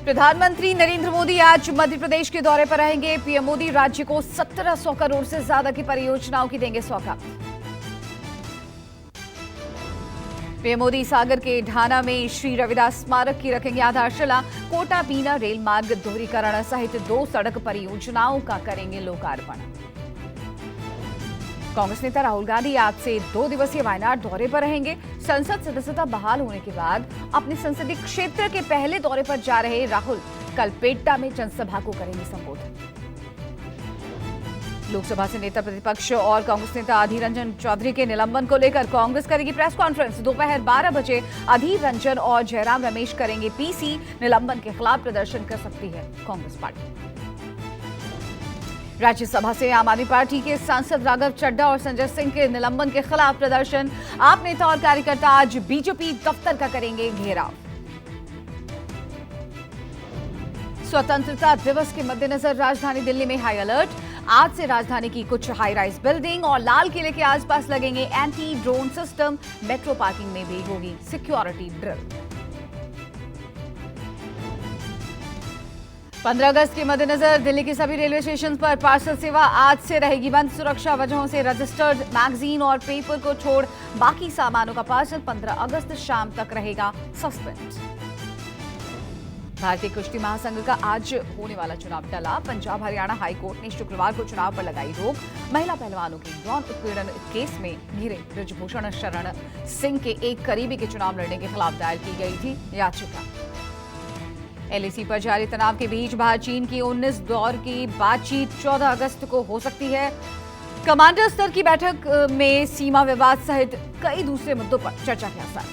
प्रधानमंत्री नरेंद्र मोदी आज मध्य प्रदेश के दौरे पर रहेंगे। पीएम मोदी राज्य को 1700 करोड़ से ज्यादा की परियोजनाओं की देंगे सौगात। पीएम मोदी सागर के ढाना में श्री रविदास स्मारक की रखेंगे आधारशिला। कोटा बीना रेल मार्ग दोहरीकरण सहित 2 सड़क परियोजनाओं का करेंगे लोकार्पण। कांग्रेस नेता राहुल गांधी आज से 2 दिवसीय वायनाड दौरे पर रहेंगे। संसद सदस्यता बहाल होने के बाद अपने संसदीय क्षेत्र के पहले दौरे पर जा रहे राहुल कल पेड्डा में जनसभा को करेंगे संबोधित। लोकसभा से नेता प्रतिपक्ष और कांग्रेस नेता अधीर रंजन चौधरी के निलंबन को लेकर कांग्रेस करेगी प्रेस कॉन्फ्रेंस। दोपहर 12 बजे अधीर रंजन और जयराम रमेश करेंगे पीसी। निलंबन के खिलाफ प्रदर्शन कर सकती है कांग्रेस पार्टी। राज्यसभा से आम आदमी पार्टी के सांसद राघव चड्ढा और संजय सिंह के निलंबन के खिलाफ प्रदर्शन। आप नेता और कार्यकर्ता आज बीजेपी दफ्तर का करेंगे घेराव। स्वतंत्रता दिवस के मद्देनजर राजधानी दिल्ली में हाई अलर्ट। आज से राजधानी की कुछ हाई राइज बिल्डिंग और लाल किले के आसपास लगेंगे anti drone system. Metro parking में भी होगी सिक्योरिटी ड्रिल। 15 अगस्त के मद्देनजर दिल्ली के सभी रेलवे स्टेशन पर पार्सल सेवा आज से रहेगी बंद। सुरक्षा वजहों से रजिस्टर्ड मैगजीन और पेपर को छोड़ बाकी सामानों का पार्सल 15 अगस्त शाम तक रहेगा सस्पेंड। भारतीय कुश्ती महासंघ का आज होने वाला चुनाव टला। पंजाब हरियाणा हाईकोर्ट ने शुक्रवार को चुनाव पर लगाई रोक। महिला पहलवानों के यौन उत्पीड़न केस में घिरे बृजभूषण शरण सिंह के एक करीबी के चुनाव लड़ने के खिलाफ दायर की गई थी याचिका। एलएसी पर जारी तनाव के बीच भारत चीन की 19 दौर की बातचीत 14 अगस्त को हो सकती है। कमांडर स्तर की बैठक में सीमा विवाद सहित कई दूसरे मुद्दों पर चर्चा के आसार।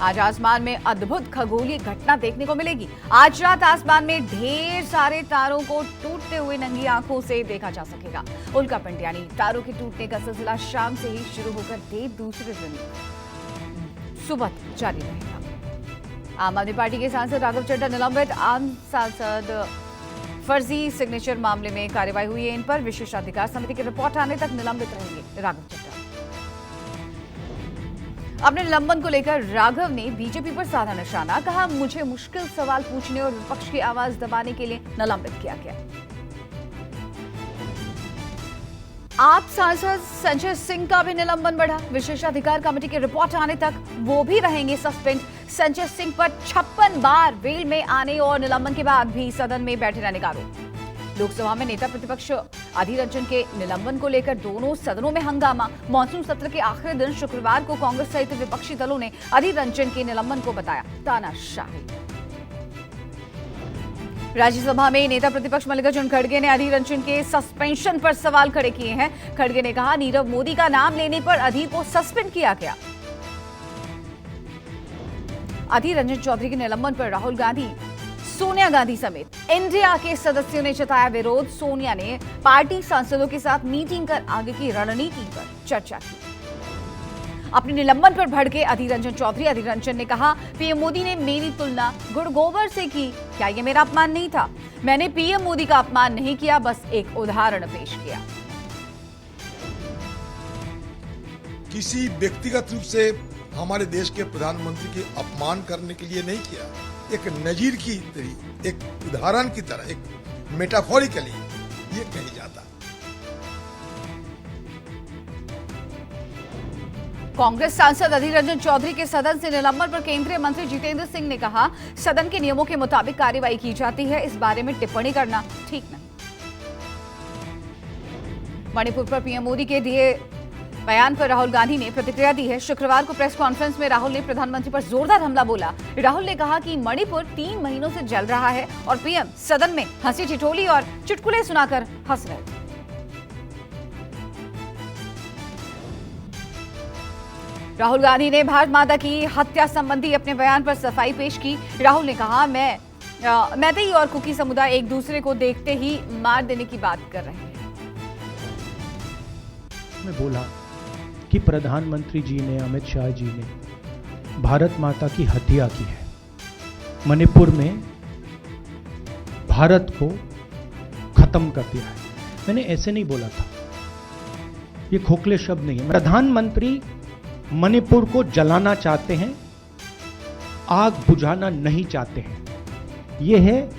आज आसमान में अद्भुत खगोलीय घटना देखने को मिलेगी। आज रात आसमान में ढेर सारे तारों को टूटते हुए नंगी आंखों से देखा जा सकेगा। उल्कापिंड यानी तारों के टूटने का सिलसिला शाम से ही शुरू होकर दूसरे दिन सुबह जारी रहेगा। आम आदमी पार्टी के सांसद राघव चड्ढा निलंबित। आम सांसद फर्जी सिग्नेचर मामले में कार्रवाई हुई है। इन पर विशेषाधिकार समिति की रिपोर्ट आने तक निलंबित रहेंगे राघव चड्ढा। अपने निलंबन को लेकर राघव ने बीजेपी पर साधा निशाना। कहा, मुझे मुश्किल सवाल पूछने और विपक्ष की आवाज दबाने के लिए निलंबित किया गया। आप सांसद संजय सिंह का भी निलंबन बढ़ा। विशेषाधिकार कमेटी की रिपोर्ट आने तक वो भी रहेंगे सस्पेंड। संजय सिंह पर 56 बार वेल में आने और निलंबन के बाद भी सदन में बैठे रहने का आरोप। लोकसभा में नेता प्रतिपक्ष अधीर रंजन के निलंबन को लेकर दोनों सदनों में हंगामा। मॉनसून सत्र के आखिरी दिन शुक्रवार को कांग्रेस सहित विपक्षी दलों ने अधीर रंजन के निलंबन को बताया तानाशाही। राज्यसभा में नेता प्रतिपक्ष मल्लिकार्जुन खड़गे ने अधीर रंजन के सस्पेंशन पर सवाल खड़े किए हैं। खड़गे ने कहा, नीरव मोदी का नाम लेने पर अधीर को सस्पेंड किया गया। अधीर रंजन चौधरी के निलंबन पर राहुल गांधी, सोनिया गांधी समेत इंडिया के सदस्यों ने जताया विरोध। सोनिया ने पार्टी सांसदों के साथ मीटिंग कर आगे की रणनीति पर चर्चा की। अपने निलंबन पर भड़के अधीर रंजन चौधरी। अधीर रंजन ने कहा, पीएम मोदी ने मेरी तुलना गुड़ गोबर से की। क्या ये मेरा अपमान नहीं था? मैंने पीएम मोदी का अपमान नहीं किया, बस एक उदाहरण पेश किया। किसी व्यक्तिगत रूप से हमारे देश के प्रधानमंत्री के अपमान करने के लिए नहीं किया। एक नजीर की तरह, एक उदाहरण की तरह, एक मेटाफोरिकली ये कही जाता। कांग्रेस सांसद अधीर रंजन चौधरी के सदन से निलंबन पर केंद्रीय मंत्री जितेंद्र सिंह ने कहा, सदन के नियमों के मुताबिक कार्रवाई की जाती है, इस बारे में टिप्पणी करना ठीक नहीं। मणिपुर पर पीएम मोदी के दिए बयान पर राहुल गांधी ने प्रतिक्रिया दी है। शुक्रवार को प्रेस कॉन्फ्रेंस में राहुल ने प्रधानमंत्री पर जोरदार हमला बोला। राहुल ने कहा कि मणिपुर 3 महीनों से जल रहा है और पीएम सदन में हंसी ठिठोली और चुटकुले सुनाकर हंस रहे थे। राहुल गांधी ने भारत माता की हत्या संबंधी अपने बयान पर सफाई पेश की। राहुल ने कहा, मैतेई और कुकी समुदाय एक दूसरे को देखते ही मार देने की बात कर रहे हैं। मैं बोला कि प्रधानमंत्री जी ने, अमित शाह जी ने भारत माता की हत्या की है। मणिपुर में भारत को खत्म कर दिया है। मैंने ऐसे नहीं बोला था, ये खोखले शब्द नहीं है। प्रधानमंत्री मणिपुर को जलाना चाहते हैं, आग बुझाना नहीं चाहते हैं। ये है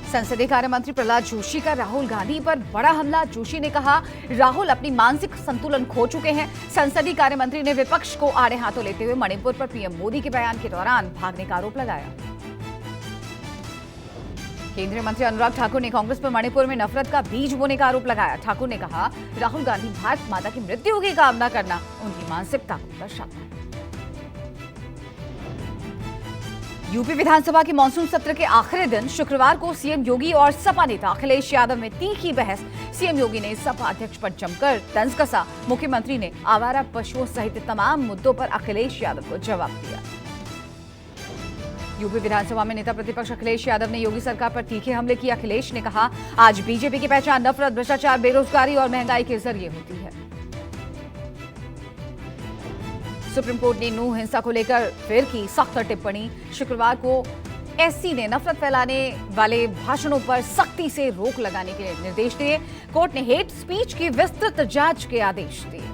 संसदीय कार्य मंत्री प्रहलाद जोशी का राहुल गांधी पर बड़ा हमला। जोशी ने कहा, राहुल अपनी मानसिक संतुलन खो चुके हैं। संसदीय कार्य मंत्री ने विपक्ष को आड़े हाथों लेते हुए मणिपुर पर पीएम मोदी के बयान के दौरान भागने का आरोप लगाया। केंद्रीय मंत्री अनुराग ठाकुर ने कांग्रेस पर मणिपुर में नफरत का बीज बोने का आरोप लगाया। ठाकुर ने कहा, राहुल गांधी भारत माता की मृत्यु की कामना करना उनकी मानसिकता को दर्शाता है। यूपी विधानसभा के मानसून सत्र के आखिरी दिन शुक्रवार को सीएम योगी और सपा नेता अखिलेश यादव में तीखी बहस। सीएम योगी ने सपा अध्यक्ष पर जमकर तंज कसा। मुख्यमंत्री ने आवारा पशुओं सहित तमाम मुद्दों पर अखिलेश यादव को जवाब दिया। यूपी विधानसभा में नेता प्रतिपक्ष अखिलेश यादव ने योगी सरकार पर तीखे हमले किए। अखिलेश ने कहा, आज बीजेपी की पहचान नफरत, भ्रष्टाचार, बेरोजगारी और महंगाई के जरिए होती है। सुप्रीम कोर्ट ने नू हिंसा को लेकर फिर की सख्त टिप्पणी। शुक्रवार को एससी ने नफरत फैलाने वाले भाषणों पर सख्ती से रोक लगाने के निर्देश दिए। कोर्ट ने हेट स्पीच की विस्तृत जांच के आदेश दिए।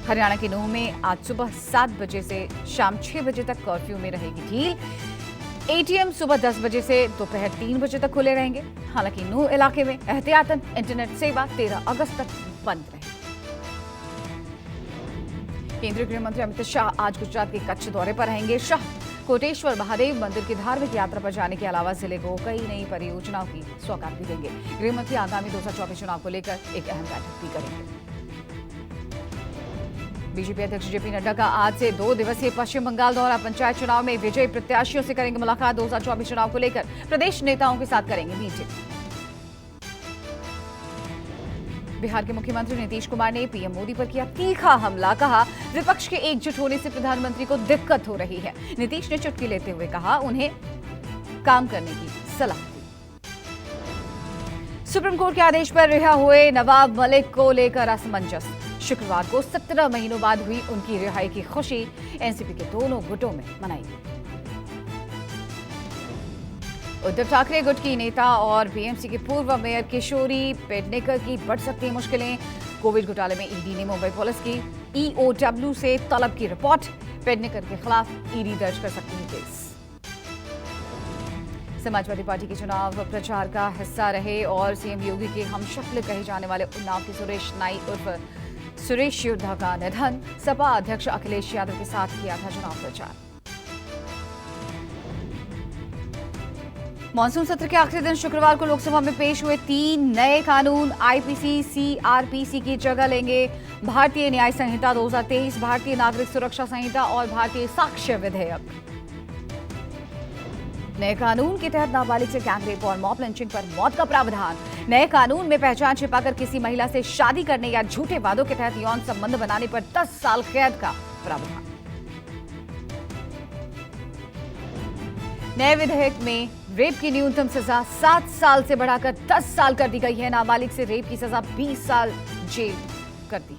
हरियाणा के नूह में आज सुबह 7 बजे से शाम 6 बजे तक कर्फ्यू में रहेगी ढील। एटीएम सुबह 10 बजे से दोपहर 3 बजे तक खुले रहेंगे। हालांकि नूह इलाके में एहतियातन इंटरनेट सेवा 13 अगस्त तक बंद रहेगी। केंद्रीय गृह मंत्री अमित शाह आज गुजरात के कच्छ दौरे पर रहेंगे। शाह कोटेश्वर महादेव मंदिर की धार्मिक यात्रा पर जाने के अलावा जिले को कई नई परियोजनाओं की सौगात भी देंगे। गृह मंत्री आगामी 2024 चुनाव को लेकर एक अहम बैठक भी करेंगे। बीजेपी अध्यक्ष जेपी नड्डा का आज से 2 दिवसीय पश्चिम बंगाल दौरा। पंचायत चुनाव में विजयी प्रत्याशियों से करेंगे मुलाकात। 2024 चुनाव को लेकर प्रदेश नेताओं के साथ करेंगे मीटिंग। बिहार के मुख्यमंत्री नीतीश कुमार ने पीएम मोदी पर किया तीखा हमला। कहा, विपक्ष के एकजुट होने से प्रधानमंत्री को दिक्कत हो रही है। नीतीश ने चुटकी लेते हुए कहा, उन्हें काम करने की सलाह दी। सुप्रीम कोर्ट के आदेश पर रिहा हुए नवाब मलिक को लेकर असमंजस। शुक्रवार को 17 महीनों बाद हुई उनकी रिहाई की खुशी एनसीपी के दोनों गुटों में मनाई गई। उद्धव ठाकरे गुट की नेता और बीएमसी के पूर्व मेयर किशोरी पेडनेकर की बढ़ सकती हैं मुश्किलें। कोविड घोटाले में ईडी ने मुंबई पुलिस की ईओडब्ल्यू से तलब की रिपोर्ट। पेडनेकर के खिलाफ ईडी दर्ज कर सकती है केस। समाजवादी पार्टी के चुनाव प्रचार का हिस्सा रहे और सीएम योगी के हमशक्ल कहे जाने वाले उन्नाव के सुरेश नाई उर्फ सुरेश योद्धा का निधन। सपा अध्यक्ष अखिलेश यादव के साथ किया था चुनाव प्रचार। मानसून सत्र के आखिरी दिन शुक्रवार को लोकसभा में पेश हुए 3 नए कानून आईपीसी सीआरपीसी की जगह लेंगे। भारतीय न्याय संहिता 2023, भारतीय नागरिक सुरक्षा संहिता और भारतीय साक्ष्य विधेयक। नए कानून के तहत नाबालिग से गैंगरेप और मॉब लिंचिंग पर मौत का प्रावधान। नए कानून में पहचान छिपाकर किसी महिला से शादी करने या झूठे वादों के तहत यौन संबंध बनाने पर 10 साल कैद का प्रावधान। नए विधेयक में रेप की न्यूनतम सजा 7 साल से बढ़ाकर 10 साल कर दी गई है। नाबालिग से रेप की सजा 20 साल जेल कर दी।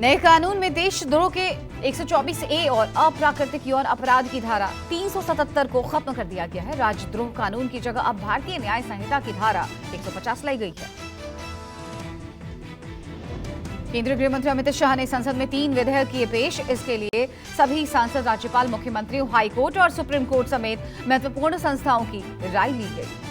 नए कानून में देशद्रोह के 124A और अप्राकृतिक यौन अपराध की धारा 377 को खत्म कर दिया गया है। राजद्रोह कानून की जगह अब भारतीय न्याय संहिता की धारा 150 लाई गई है। केंद्रीय गृह मंत्री अमित शाह ने संसद में 3 विधेयक किए पेश। इसके लिए सभी सांसद, राज्यपाल, मुख्यमंत्रियों, हाईकोर्ट और सुप्रीम कोर्ट समेत महत्वपूर्ण संस्थाओं की राय ली गई।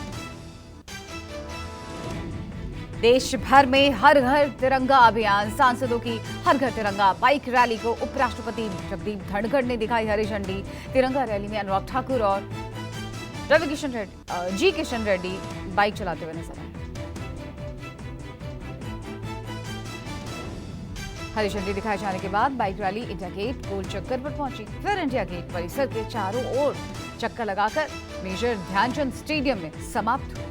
देश भर में हर घर तिरंगा अभियान, सांसदों की हर घर तिरंगा बाइक रैली को उपराष्ट्रपति जगदीप धनखड़ ने दिखाई हरी झंडी। तिरंगा रैली में अनुराग ठाकुर और जी किशन रेड्डी बाइक चलाते हुए नजर आए। हरी झंडी दिखाए जाने के बाद बाइक रैली इंडिया गेट गोल चक्कर पर पहुंची। फिर इंडिया गेट परिसर के चारों ओर चक्कर लगाकर मेजर ध्यानचंद स्टेडियम में समाप्त हुई।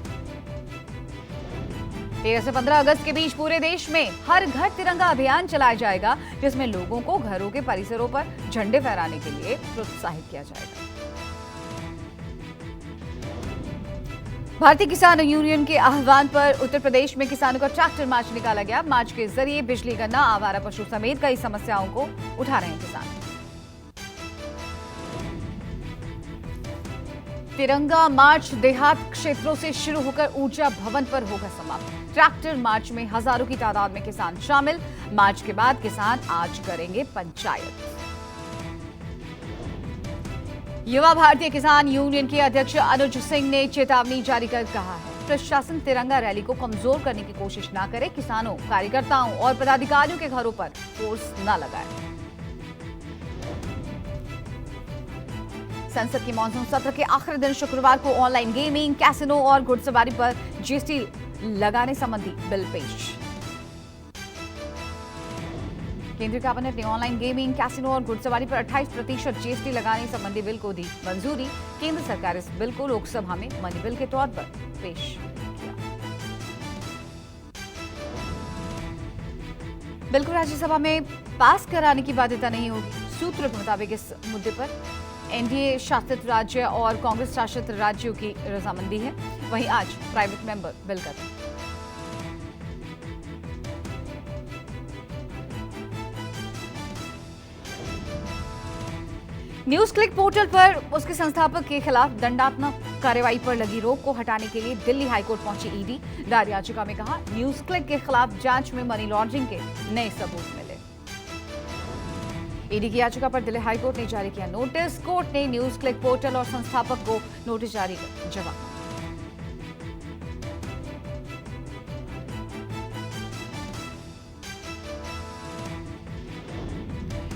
13 से 15 अगस्त के बीच पूरे देश में हर घर तिरंगा अभियान चलाया जाएगा, जिसमें लोगों को घरों के परिसरों पर झंडे फहराने के लिए प्रोत्साहित किया जाएगा। भारतीय किसान यूनियन के आह्वान पर उत्तर प्रदेश में किसानों का ट्रैक्टर मार्च निकाला गया। मार्च के जरिए बिजली, गन्ना, आवारा पशु समेत कई समस्याओं को उठा रहे हैं किसान। तिरंगा मार्च देहात क्षेत्रों से शुरू होकर ऊर्जा भवन पर होगा समाप्त। ट्रैक्टर मार्च में हजारों की तादाद में किसान शामिल। मार्च के बाद किसान आज करेंगे पंचायत। युवा भारतीय किसान यूनियन के अध्यक्ष अनुज सिंह ने चेतावनी जारी कर कहा है, प्रशासन तिरंगा रैली को कमजोर करने की कोशिश न करे, किसानों, कार्यकर्ताओं और पदाधिकारियों के घरों पर फोर्स न लगाए। संसद के मॉनसून सत्र के आखिरी दिन शुक्रवार को ऑनलाइन गेमिंग, कैसिनो और घुड़सवारी पर जीएसटी लगाने संबंधी बिल पेश। केंद्रीय कैबिनेट ने ऑनलाइन गेमिंग, कैसिनो और घुड़सवारी पर 28% जीएसटी लगाने संबंधी बिल को दी मंजूरी। केंद्र सरकार इस बिल को लोकसभा में मनी बिल के तौर पर पेश किया। बिल को राज्यसभा में पास कराने की बाध्यता नहीं होगी। सूत्रों के मुताबिक इस मुद्दे पर एनडीए शासित राज्य और कांग्रेस शासित राज्यों की रजामंदी है। वहीं आज प्राइवेट मेंबर बिल कर रहे हैं। न्यूज क्लिक पोर्टल पर उसके संस्थापक के खिलाफ दंडात्मक कार्रवाई पर लगी रोक को हटाने के लिए दिल्ली हाईकोर्ट पहुंची ईडी। दायर याचिका में कहा, न्यूज क्लिक के खिलाफ जांच में मनी लॉन्ड्रिंग के नए सबूत मिले। ईडी की याचिका पर दिल्ली हाईकोर्ट ने जारी किया नोटिस। कोर्ट ने न्यूज क्लिक पोर्टल और संस्थापक को नोटिस जारी कर जवाब मांगा।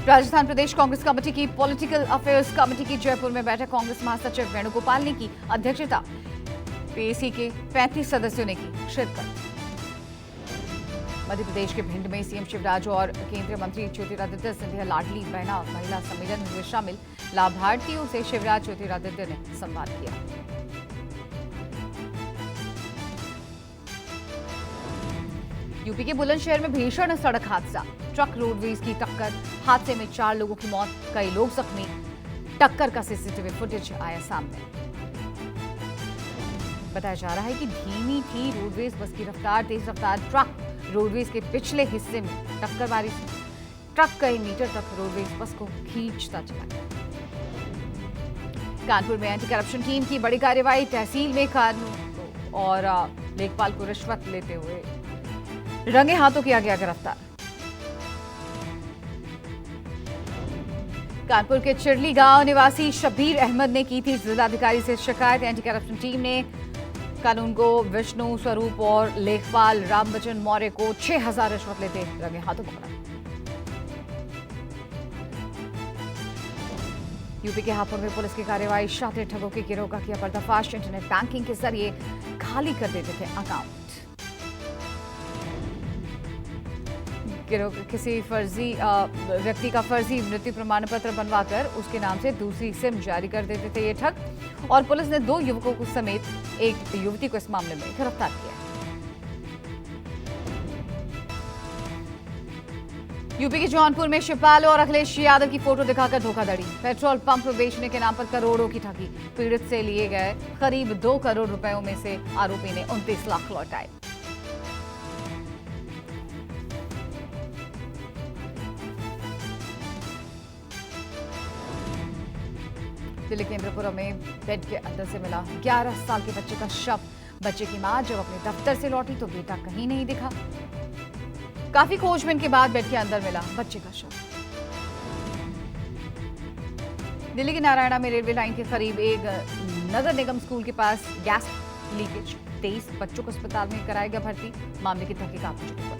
राजस्थान प्रदेश कांग्रेस कमेटी की पॉलिटिकल अफेयर्स कमेटी की जयपुर में बैठक कांग्रेस महासचिव वेणुगोपाल ने की अध्यक्षता। पीएसी के 35 सदस्यों ने की शिरकत। मध्य प्रदेश के भिंड में सीएम शिवराज और केंद्रीय मंत्री ज्योतिरादित्य सिंधिया लाडली बहना महिला सम्मेलन में हुए शामिल। लाभार्थियों से शिवराज ज्योतिरादित्य ने संवाद किया। यूपी के बुलंदशहर में भीषण सड़क हादसा। ट्रक रोडवेज की टक्कर, हादसे में 4 लोगों की मौत, कई लोग जख्मी। टक्कर का सीसीटीवी फुटेज आया सामने। बताया जा रहा है कि धीमी थी रोडवेज बस की रफ्तार। तेज रफ्तार ट्रक रोडवेज के पिछले हिस्से में टक्कर मारी। ट्रक कई मीटर तक रोडवेज बस को खींचता चला गया। कानपुर में एंटी करप्शन टीम की बड़ी कार्रवाई। तहसील में कानून और लेखपाल को रिश्वत लेते हुए रंगे हाथों किया गया गिरफ्तार। कानपुर के चिरली गांव निवासी शब्बीर अहमद ने की थी जिलाधिकारी से शिकायत। एंटी करप्शन टीम ने कानून को विष्णु स्वरूप और लेखपाल रामबचन मौर्य को 6000 रिश्वत लेते रंगे हाथों पकड़ा। यूपी के हापुड़ में पुलिस की कार्रवाई। शातिर ठगों के गिरोह का किया पर्दाफाश। इंटरनेट बैंकिंग के जरिए खाली कर देते थे अकाउंट। गिरोह किसी फर्जी व्यक्ति का फर्जी मृत्यु प्रमाण पत्र बनवाकर उसके नाम से दूसरी सिम जारी कर देते थे ये ठग। और पुलिस ने 2 युवकों को समेत एक युवती को इस मामले में गिरफ्तार किया। यूपी के जौनपुर में शिवपाल और अखिलेश यादव की फोटो दिखाकर धोखाधड़ी। पेट्रोल पंप बेचने के नाम पर करोड़ों की ठगी। पीड़ित से लिए गए करीब 2 करोड़ रुपयों में से आरोपी ने 29 लाख लौटाए। दिल्ली के इंद्रपुरम में बेड के अंदर से मिला 11 साल के बच्चे का शव। बच्चे की मां जब अपने दफ्तर से लौटी तो बेटा कहीं नहीं दिखा। काफी खोजबीन के बाद बेड के अंदर मिला बच्चे का शव। दिल्ली के नारायणा में रेलवे लाइन के करीब एक नगर निगम स्कूल के पास गैस लीकेज। 23 बच्चों को अस्पताल में कराया गया भर्ती। मामले की तहकीकात में जुटी पुलिस।